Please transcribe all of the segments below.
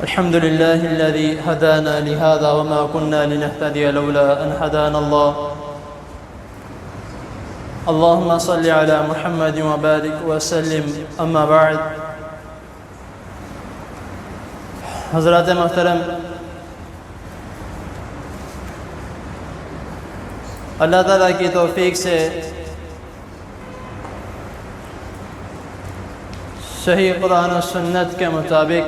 الحمد لله الذي هدانا لهذا وما كنا لنهتدي لولا أن هدانا الله اللهم صل على محمد وبارك وسلم أما بعد حضرات محترم، اللہ تعالیٰ کی توفیق سے صحیح قرآن و سنت کے مطابق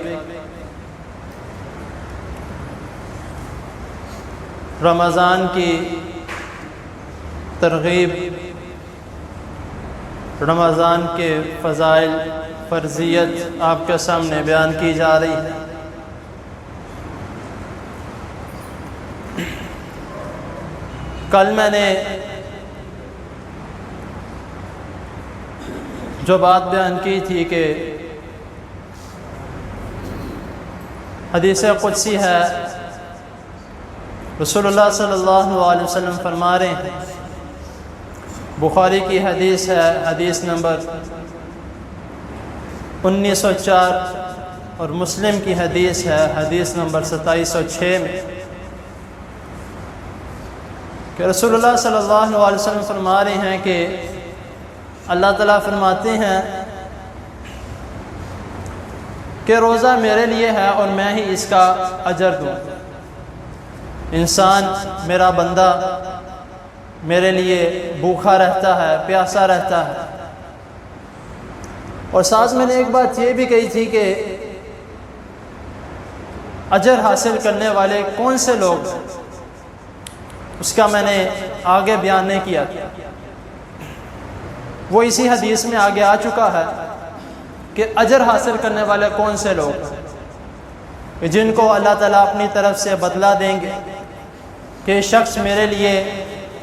رمضان کی ترغیب، رمضان کے فضائل، فرضیت آپ کے سامنے بیان کی جا رہی ہے۔ کل میں نے جو بات بیان کی تھی کہ حدیث قدسی ہے، رسول اللہ صلی اللہ علیہ وسلم فرما رہے ہیں، بخاری کی حدیث ہے، حدیث نمبر 1904، اور مسلم کی حدیث ہے، حدیث نمبر 2706 میں، کہ رسول اللہ صلی اللہ علیہ وسلم فرما رہے ہیں کہ اللہ تعالیٰ فرماتے ہیں کہ روزہ میرے لیے ہے اور میں ہی اس کا اجر دوں۔ انسان، میرا بندہ میرے لیے بھوکا رہتا ہے، پیاسا رہتا ہے۔ اور ساتھ میں نے ایک بات یہ بھی کہی تھی کہ اجر حاصل کرنے والے کون سے لوگ، اس کا میں نے آگے بیان نہیں کیا، وہ اسی حدیث میں آگے آ چکا ہے کہ اجر حاصل کرنے والے کون سے لوگ، جن کو اللہ تعالیٰ اپنی طرف سے بدلہ دیں گے کہ شخص میرے لیے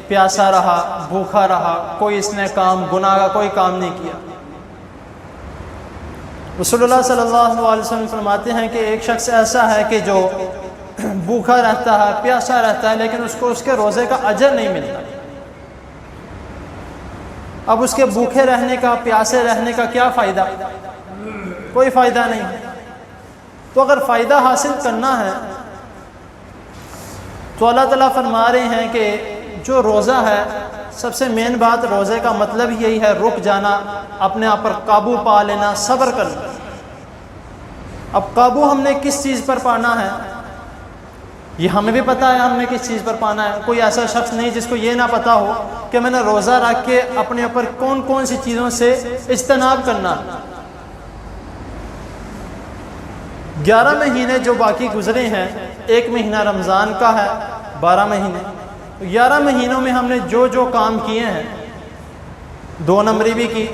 پیاسا رہا، بھوکا رہا، کوئی اس نے گناہ کا کوئی کام نہیں کیا۔ رسول اللہ صلی اللہ علیہ وسلم فرماتے ہیں کہ ایک شخص ایسا ہے کہ جو بھوکا رہتا ہے، پیاسا رہتا ہے، لیکن اس کو اس کے روزے کا اجر نہیں ملتا۔ اب اس کے بھوکے رہنے کا، پیاسے رہنے کا کیا فائدہ؟ کوئی فائدہ نہیں۔ تو اگر فائدہ حاصل کرنا ہے تو اللہ تعالیٰ فرما رہے ہیں کہ جو روزہ ہے، سب سے مین بات روزے کا مطلب یہی ہے رک جانا، اپنے آپ پر قابو پا لینا، صبر کرنا۔ اب قابو ہم نے کس چیز پر پانا ہے؟ یہ ہمیں بھی پتہ ہے ہم نے کس چیز پر پانا ہے۔ کوئی ایسا شخص نہیں جس کو یہ نہ پتہ ہو کہ میں نے روزہ رکھ کے اپنے اوپر کون کون سی چیزوں سے اجتناب کرنا۔ 11 مہینے جو باقی گزرے ہیں، ایک مہینہ رمضان کا ہے، 12 مہینے، 11 مہینوں میں ہم نے جو جو کام کیے ہیں، 2 نمبری بھی کی،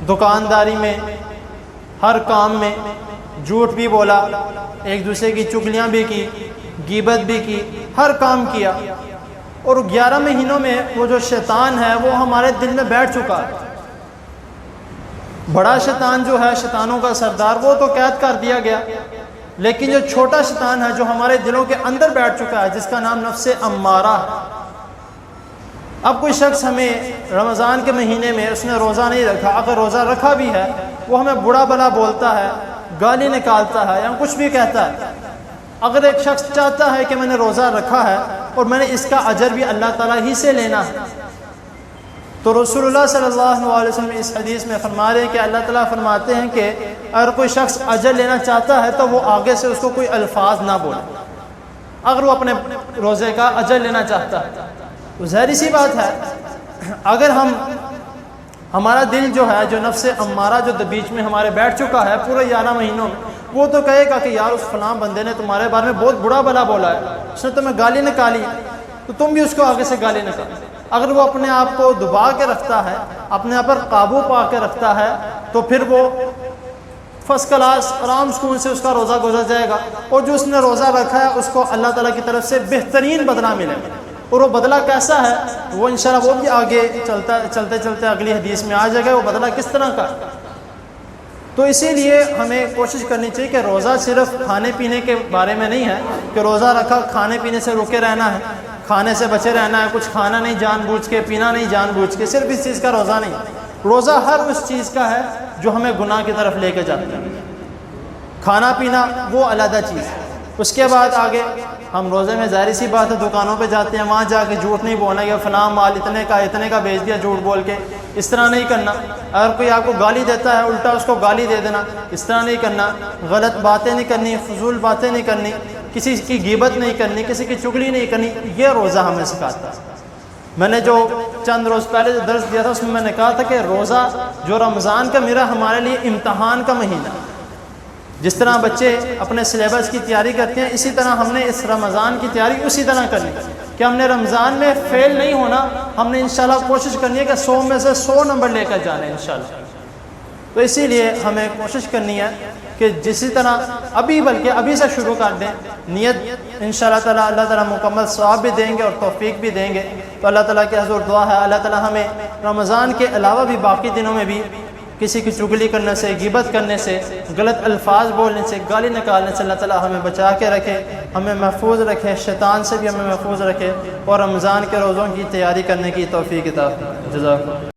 دکانداری میں، ہر کام میں، جھوٹ بھی بولا، ایک دوسرے کی چگلیاں بھی کی، غیبت بھی کی، ہر کام کیا۔ اور 11 مہینوں میں وہ جو شیطان ہے وہ ہمارے دل میں بیٹھ چکا ہے۔ بڑا شیطان جو ہے، شیطانوں کا سردار، وہ تو قید کر دیا گیا، لیکن جو چھوٹا شیطان ہے جو ہمارے دلوں کے اندر بیٹھ چکا ہے، جس کا نام نفس امارہ ہے۔ اب کوئی شخص ہمیں رمضان کے مہینے میں اس نے روزہ نہیں رکھا، اگر روزہ رکھا بھی ہے، وہ ہمیں برا بلا بولتا ہے، گالی نکالتا ہے یا کچھ بھی کہتا ہے۔ اگر ایک شخص چاہتا ہے کہ میں نے روزہ رکھا ہے اور میں نے اس کا اجر بھی اللہ تعالیٰ ہی سے لینا ہے، تو رسول اللہ صلی اللہ علیہ وسلم اس حدیث میں فرما رہے ہیں کہ اللہ تعالیٰ فرماتے ہیں کہ اگر کوئی شخص اجر لینا چاہتا ہے تو وہ آگے سے اس کو کوئی الفاظ نہ بولے، اگر وہ اپنے روزے کا اجر لینا چاہتا ہے۔ تو ظاہری سی بات ہے، اگر ہمارا دل جو ہے، جو نفس امارہ جو بیچ میں ہمارے بیٹھ چکا ہے پورے 11 مہینوں میں، وہ تو کہے گا کہ یار اس فلاں بندے نے تمہارے بارے میں بہت برا بلا بولا ہے، اس نے تمہیں گالی نکالی، تو تم بھی اس کو آگے سے گالی نکالو۔ اگر وہ اپنے آپ کو دبا کے رکھتا ہے، اپنے آپ پر قابو پا کے رکھتا ہے، تو پھر وہ فرسٹ کلاس آرام سکون سے اس کا روزہ گزر جائے گا، اور جو اس نے روزہ رکھا ہے اس کو اللہ تعالیٰ کی طرف سے بہترین بدلہ ملے گا۔ اور وہ بدلہ کیسا ہے وہ انشاءاللہ وہ بھی آگے چلتے اگلی حدیث میں آ جائے گا، وہ بدلہ کس طرح کا۔ تو اسی لیے ہمیں کوشش کرنی چاہیے کہ روزہ صرف کھانے پینے کے بارے میں نہیں ہے کہ روزہ رکھا کھانے پینے سے رکے رہنا ہے، کھانے سے بچے رہنا ہے، کچھ کھانا نہیں جان بوجھ کے، پینا نہیں جان بوجھ کے، صرف اس چیز کا روزہ نہیں۔ روزہ ہر اس چیز کا ہے جو ہمیں گناہ کی طرف لے کے جاتا ہے۔ کھانا پینا وہ علیحدہ چیز ہے۔ اس کے بعد آگے ہم روزے میں ظاہر سی بات ہے دکانوں پہ جاتے ہیں، وہاں جا کے جھوٹ نہیں بولنا کہ فلاں مال اتنے کا بیچ دیا جھوٹ بول کے، اس طرح نہیں کرنا۔ اگر کوئی آپ کو گالی دیتا ہے الٹا اس کو گالی دے دینا، اس طرح نہیں کرنا۔ غلط باتیں نہیں کرنی، فضول باتیں نہیں کرنی، کسی کی غیبت نہیں کرنی، کسی کی چغلی نہیں کرنی، یہ روزہ ہمیں سکھاتا ہے۔ میں نے جو چند روز پہلے جو درس دیا تھا اس میں میں نے کہا تھا کہ روزہ جو رمضان کا میرا ہمارے لیے امتحان کا مہینہ، جس طرح بچے اپنے سلیبس کی تیاری کرتے ہیں اسی طرح ہم نے اس رمضان کی تیاری اسی طرح کرنی کہ ہم نے رمضان میں فیل نہیں ہونا، ہم نے انشاءاللہ کوشش کرنی ہے کہ 100 میں سے 100 نمبر لے کر جانے انشاءاللہ۔ تو اسی لیے ہمیں کوشش کرنی ہے کہ جسی طرح بلکہ ابھی سے شروع کر دیں نیت، انشاءاللہ تعالیٰ اللہ تعالیٰ مکمل ثواب بھی دیں گے اور توفیق بھی دیں گے۔ تو اللہ تعالیٰ کے حضور دعا ہے اللہ تعالیٰ ہمیں رمضان کے علاوہ بھی باقی دنوں میں بھی کسی کی چغلی کرنے سے، غیبت کرنے سے، غلط الفاظ بولنے سے، گالی نکالنے سے اللہ تعالیٰ ہمیں بچا کے رکھے، ہمیں محفوظ رکھے، شیطان سے بھی ہمیں محفوظ رکھے، اور رمضان کے روزوں کی تیاری کرنے کی توفیق عطا فرمائے۔ جزاک اللہ۔